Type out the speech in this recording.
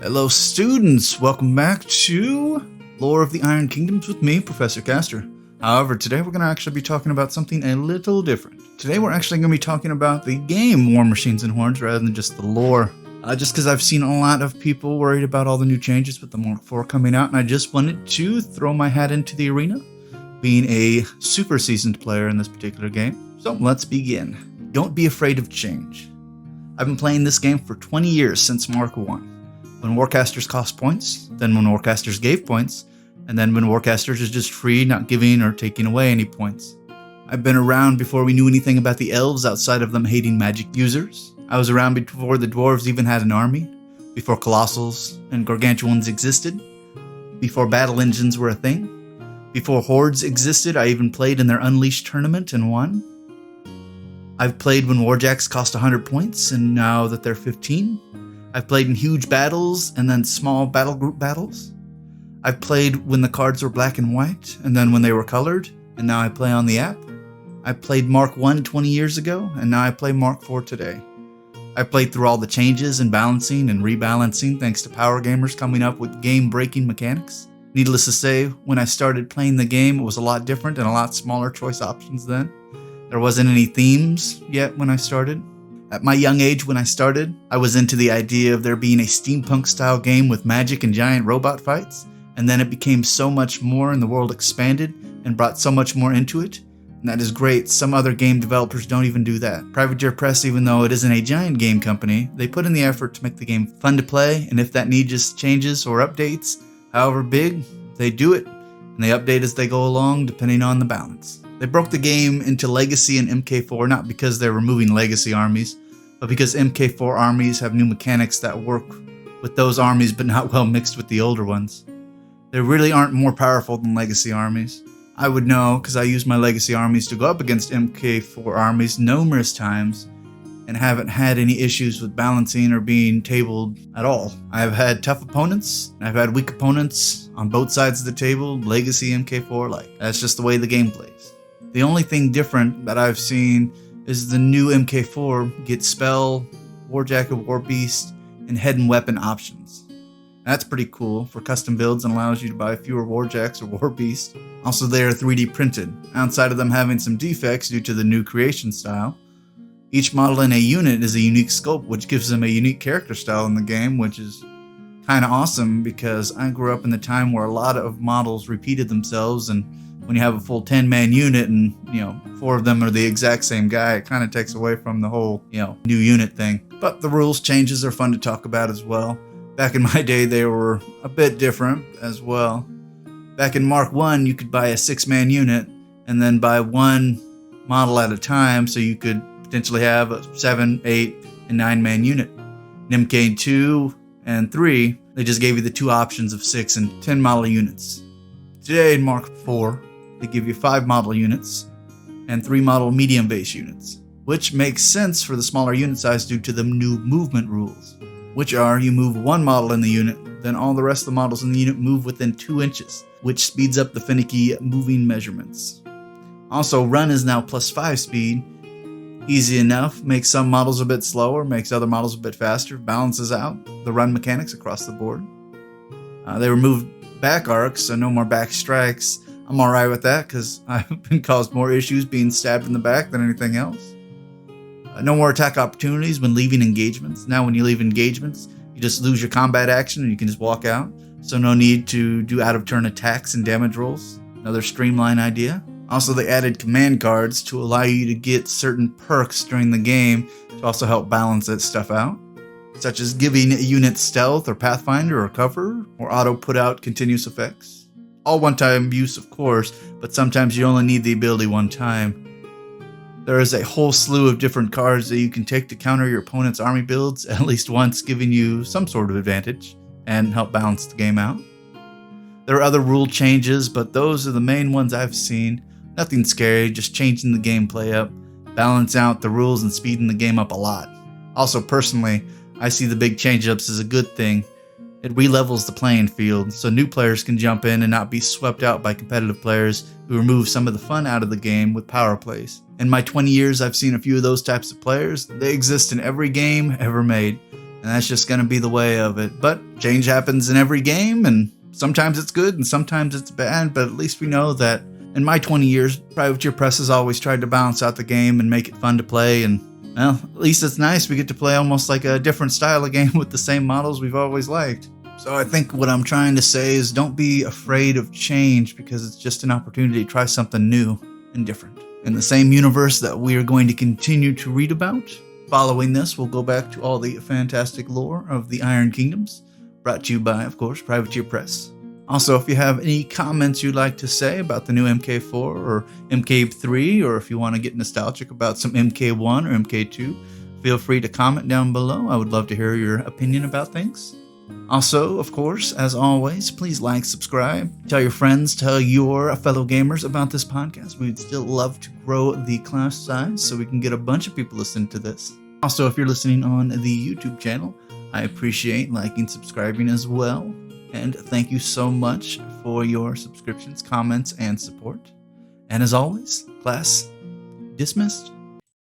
Hello students, welcome back to Lore of the Iron Kingdoms with me, Professor Castor. However, today we're going to actually be talking about something a little different. Today we're actually going to be talking about the game Warmachines and Hordes rather than just the lore. Just because I've seen a lot of people worried about all the new changes with the Mark IV coming out, and I just wanted to throw my hat into the arena, being a super seasoned player in this particular game. So let's begin. Don't be afraid of change. I've been playing this game for 20 years since Mark I. When Warcasters cost points, then when Warcasters gave points, and then when Warcasters is just free, not giving or taking away any points. I've been around before we knew anything about the elves outside of them hating magic users. I was around before the dwarves even had an army, before colossals and gargantuans existed, before battle engines were a thing, before hordes existed. I even played in their Unleashed tournament and won. I've played when warjacks cost 100 points, and now that they're 15. I've played in huge battles and then small battle group battles. I've played when the cards were black and white and then when they were colored, and now I play on the app. I played Mark I 20 years ago, and now I play Mark IV today. I played through all the changes and balancing and rebalancing thanks to power gamers coming up with game-breaking mechanics. Needless to say, when I started playing the game, it was a lot different and a lot smaller choice options then. There wasn't any themes yet when I started. At my young age when I started, I was into the idea of there being a steampunk-style game with magic and giant robot fights, and then it became so much more and the world expanded and brought so much more into it, and that is great. Some other game developers don't even do that. Privateer Press, even though it isn't a giant game company, they put in the effort to make the game fun to play, and if that need just changes or updates, however big, they do it, and they update as they go along depending on the balance. They broke the game into Legacy and MK4 not because they're removing Legacy armies, but because MK4 armies have new mechanics that work with those armies but not well mixed with the older ones. They really aren't more powerful than Legacy armies. I would know because I use my Legacy armies to go up against MK4 armies numerous times and haven't had any issues with balancing or being tabled at all. I've had tough opponents, and I've had weak opponents on both sides of the table, Legacy MK4 like. That's just the way the game plays. The only thing different that I've seen is the new MK4 gets Spell, Warjack, War Beast, and Head and Weapon options. That's pretty cool for custom builds and allows you to buy fewer Warjacks or War Beasts. Also, they are 3D printed. Outside of them having some defects due to the new creation style, each model in a unit is a unique sculpt, which gives them a unique character style in the game, which is kind of awesome because I grew up in the time where a lot of models repeated themselves, and when you have a full 10-man unit and, 4 of them are the exact same guy, it kind of takes away from the whole, new unit thing. But the rules changes are fun to talk about as well. Back in my day, they were a bit different as well. Back in Mark I, you could buy a 6-man unit and then buy one model at a time, so you could potentially have a 7, 8, and 9-man unit. In MK2 and 3, they just gave you the 2 options of 6 and 10 model units. Today in Mark IV, they give you 5 model units and 3 model medium base units, which makes sense for the smaller unit size due to the new movement rules, which are you move 1 model in the unit, then all the rest of the models in the unit move within 2 inches, which speeds up the finicky moving measurements. Also, run is now +5 speed. Easy enough, makes some models a bit slower, makes other models a bit faster, balances out the run mechanics across the board. They removed back arcs, so no more back strikes. I'm alright with that because I've been caused more issues being stabbed in the back than anything else. No more attack opportunities when leaving engagements. Now when you leave engagements, you just lose your combat action and you can just walk out. So no need to do out of turn attacks and damage rolls. Another streamline idea. Also, they added command cards to allow you to get certain perks during the game to also help balance that stuff out, such as giving a unit stealth or pathfinder or cover, or auto put out continuous effects. All one-time use, of course, but sometimes you only need the ability one time. There is a whole slew of different cards that you can take to counter your opponent's army builds at least once, giving you some sort of advantage and help balance the game out. There are other rule changes, but those are the main ones I've seen. Nothing scary, just changing the gameplay up, balance out the rules and speeding the game up a lot. Also, personally, I see the big change-ups as a good thing. It re-levels the playing field, so new players can jump in and not be swept out by competitive players who remove some of the fun out of the game with power plays. In my 20 years, I've seen a few of those types of players. They exist in every game ever made, and And that's just going to be the way of it. But change happens in every game, and sometimes it's good and sometimes it's bad. But at least we know that in my 20 years, Privateer Press has always tried to balance out the game and make it fun to play. And, well, at least it's nice. We get to play almost like a different style of game with the same models we've always liked. So I think what I'm trying to say is don't be afraid of change, because it's just an opportunity to try something new and different. In the same universe that we are going to continue to read about, following this, we'll go back to all the fantastic lore of the Iron Kingdoms, brought to you by, of course, Privateer Press. Also, if you have any comments you'd like to say about the new MK4 or MK3, or if you want to get nostalgic about some MK1 or MK2, feel free to comment down below. I would love to hear your opinion about things. Also, of course, as always, please like, subscribe, tell your friends, tell your fellow gamers about this podcast. We'd still love to grow the class size so we can get a bunch of people listening to this. Also, if you're listening on the YouTube channel, I appreciate liking, subscribing as well. And thank you so much for your subscriptions, comments, and support. And as always, class dismissed.